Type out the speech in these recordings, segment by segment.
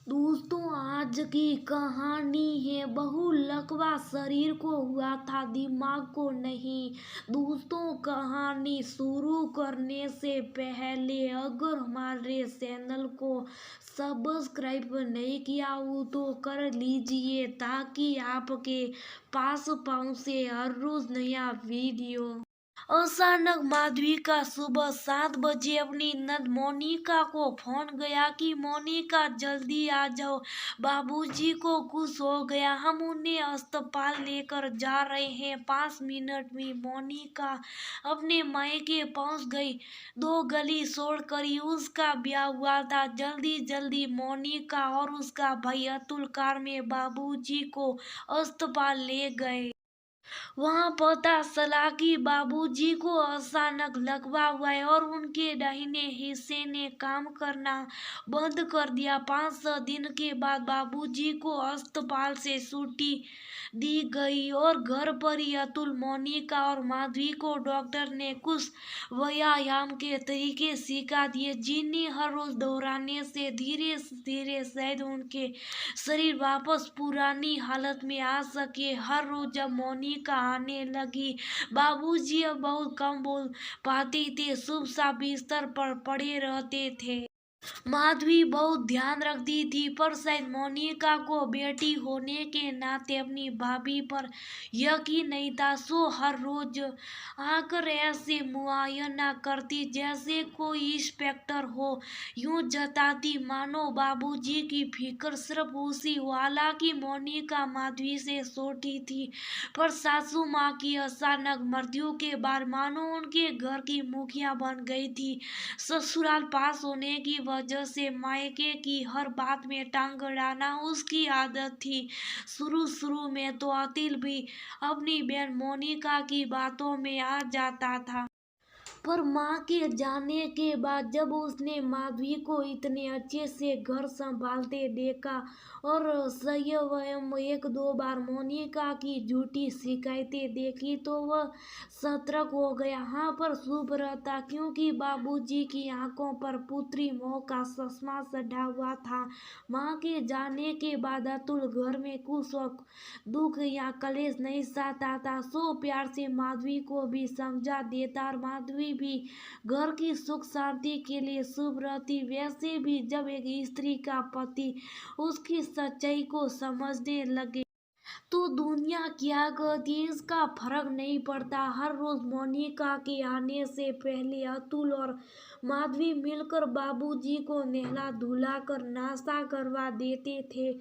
दोस्तों, आज की कहानी है बहू लकवा शरीर को हुआ था, दिमाग को नहीं। दोस्तों, कहानी शुरू करने से पहले अगर हमारे चैनल को सब्सक्राइब नहीं किया हो तो कर लीजिए, ताकि आपके पास पहुंचे हर रोज नया वीडियो। अचानक माधवी का सुबह 7 बजे अपनी नंद मोनिका को फोन गया कि मोनिका जल्दी आ जाओ, बाबूजी को कुछ हो गया, हम उन्हें अस्पताल लेकर जा रहे हैं। 5 मिनट में मोनिका अपने मायके पहुंच गई। 2 गली छोड़कर ही उसका ब्याह हुआ था। जल्दी जल्दी मोनिका और उसका भाई अतुल कार में बाबूजी को अस्पताल ले गए। वहां पता चला कि बाबूजी को अचानक लकवा हुआ है और उनके दाहिने हिस्से ने काम करना बंद कर दिया। 5 दिन के बाद बाबूजी को अस्पताल से छुट्टी दी गई और घर पर ही अतुल, मोनिका और माधवी को डॉक्टर ने कुछ व्यायाम के तरीके सिखा दिए, जिन्हें हर रोज दोहराने से धीरे धीरे शायद उनके शरीर वापस पुरानी हालत में आ सके। हर रोज जब मोनिका आने लगी, बाबूजी अब बहुत कम बोल पाते थे, चुपचाप बिस्तर पर पड़े रहते थे। माधवी बहुत ध्यान रखती थी, पर शायद मोनिका को बेटी होने के नाते अपनी भाभी पर यकीन नहीं था। सो हर रोज आकर ऐसे मुआयना करती जैसे कोई इंस्पेक्टर हो, यूं जताती मानो बाबूजी की फिक्र सिर्फ उसी। हालांकि मोनिका माधवी से छोटी थी, पर सासू माँ की अचानक मृत्यु के बाद मानो उनके घर की मुखिया बन गई थी। ससुराल पास होने की वजह से मायके की हर बात में टांग अड़ाना उसकी आदत थी। शुरू शुरू में तो अतिल भी अपनी बहन मोनिका की बातों में आ जाता था, पर माँ के जाने के बाद जब उसने माधवी को इतने अच्छे से घर संभालते देखा और स्वयं 1-2 बार मोनिका की झूठी शिकायतें देखी, तो वह सतर्क हो गया। हाँ, पर शुभ रहता, क्योंकि बाबूजी की आंखों पर पुत्री मोह का चश्मा चढ़ा हुआ था। माँ के जाने के बाद अतुल घर में कुछ दुख या कलेश नहीं सहता था। सो प्यार से माधवी को भी समझा देता और माधवी भी घर की सुख शांति के लिए शुभ रहती। वैसे भी जब एक स्त्री का पति उसकी सच्चाई को समझने लगे तो दुनिया क्या कहती है इसका फर्क नहीं पड़ता। हर रोज मोनिका के आने से पहले अतुल और माधवी मिलकर बाबूजी को नहला धुला कर नाश्ता करवा देते थे।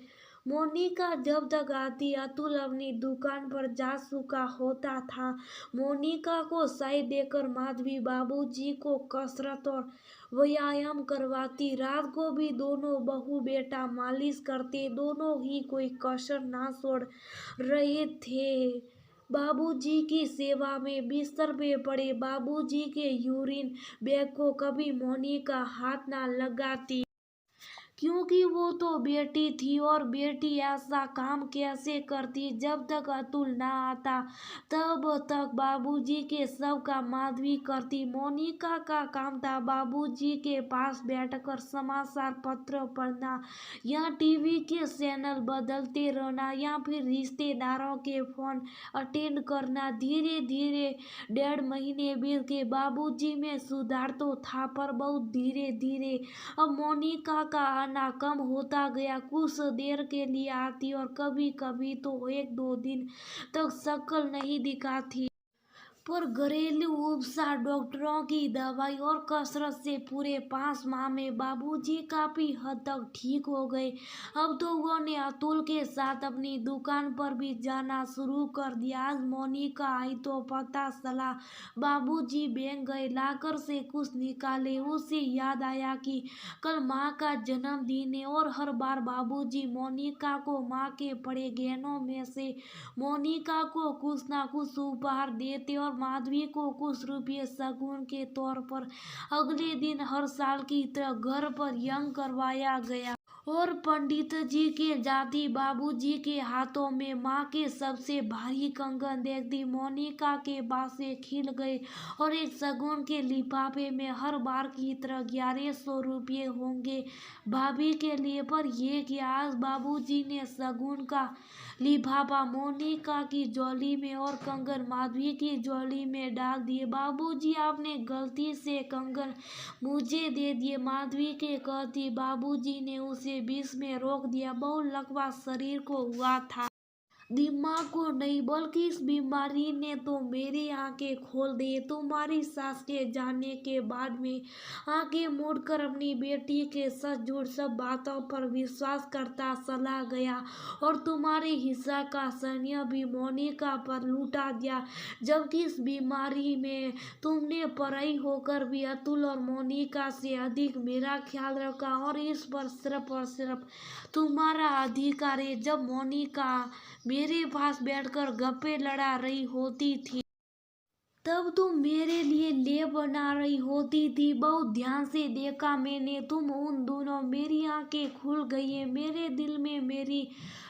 मोनिका जब तक आती अतुल अपनी दुकान पर जा चुका होता था। मोनिका को चाय देकर माधवी बाबूजी को कसरत और व्यायाम करवाती। रात को भी दोनों बहू बेटा मालिश करते, दोनों ही कोई कसर ना छोड़ रहे थे। बाबूजी की सेवा में बिस्तर पे पड़े बाबूजी के यूरिन बैग को कभी मोनिका हाथ ना लगाती, क्योंकि वो तो बेटी थी और बेटी ऐसा काम कैसे करती। जब तक अतुल ना आता तब तक बाबूजी के सब का माधवी करती। मोनिका का काम था बाबूजी के पास बैठकर समाचार पत्र पढ़ना या टीवी के चैनल बदलते रहना या फिर रिश्तेदारों के फोन अटेंड करना। धीरे धीरे 1.5 महीने बीत के बाबूजी में सुधार तो था, पर बहुत धीरे धीरे अब मोनिका का आना कम होता गया। कुछ देर के लिए आती और कभी कभी तो 1-2 दिन तक शक्ल नहीं दिखाती, पर घरेलू उपचार, डॉक्टरों की दवाई और कसरत से पूरे 5 माह में बाबूजी काफी हद तक ठीक हो गए। अब तो उन्होंने अतुल के साथ अपनी दुकान पर भी जाना शुरू कर दिया। आज मोनिका आई तो पता चला बाबूजी बैंक गए, लाकर से कुछ निकाले। उसे याद आया कि कल माँ का जन्मदिन है और हर बार बाबूजी मोनिका को माँ के पड़े गहनों में से मोनिका को कुछ ना कुछ उपहार देते और माधवी को कुछ रुपये शगुन के तौर पर। अगले दिन हर साल की तरह घर पर यज्ञ करवाया गया। और पंडित जी के जाती बाबूजी के हाथों में माँ के सबसे भारी कंगन देखती मोनिका के बासे खिल गए और एक शगुन के लिफाफे में हर बार की तरह 1100 रुपये होंगे भाभी के लिए। पर ये कि आज बाबूजी ने शगुन का लिफाफा मोनिका की झोली में और कंगन माधवी की झोली में डाल दिए। बाबूजी आपने गलती से कंगन मुझे दे दिए, माधवी के कहती। बाबूजी ने उसे बीच में रोक दिया। बहुत लकवा शरीर को हुआ था, दिमाग को नहीं, बल्कि इस बीमारी ने तो मेरी आंखें खोल दी। तुम्हारी सास के जाने के बाद में आंखें मोड़कर अपनी बेटी के सच झूठ सब बातों पर विश्वास करता चला गया और तुम्हारे हिस्सा का सैन्य भी मोनिका पर लुटा दिया। जबकि इस बीमारी में तुमने पराई होकर भी अतुल और मोनिका से अधिक मेरा ख्याल रखा और इस पर सिर्फ और सिर्फ तुम्हारा अधिकार है। जब मोनिका मेरे पास बैठकर गप्पे लड़ा रही होती थी तब तुम मेरे लिए ले बना रही होती थी। बहुत ध्यान से देखा मैंने तुम उन दोनों, मेरी आंखें खुल गई है। मेरे दिल में मेरी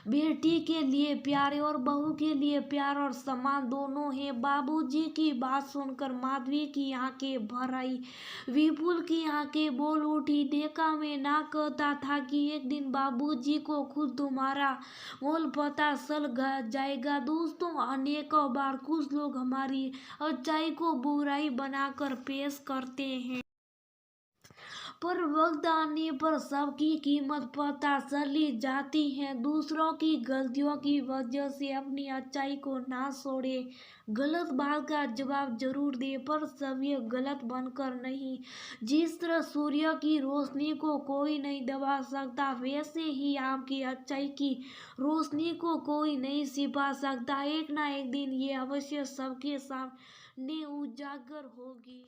बेटी के लिए प्यार है और बहू के लिए प्यार और सम्मान दोनों है। बाबूजी की बात सुनकर माधवी की आंखें भर आई, विपुल की आंखें बोल उठी। देखा मैं ना कहता था कि एक दिन बाबूजी को खुद तुम्हारा मोल पता चल जाएगा। दोस्तों, अनेकों बार कुछ लोग हमारी अच्छाई को बुराई बनाकर पेश करते हैं, पर वक्त आने पर सबकी कीमत पता चली जाती है। दूसरों की गलतियों की वजह से अपनी अच्छाई को ना छोड़े। गलत बात का जवाब जरूर दे, पर सब ये गलत बनकर नहीं। जिस तरह सूर्य की रोशनी को कोई नहीं दबा सकता, वैसे ही आपकी अच्छाई की रोशनी को कोई नहीं छिपा सकता। एक ना एक दिन ये अवश्य सबके सामने उजागर होगी।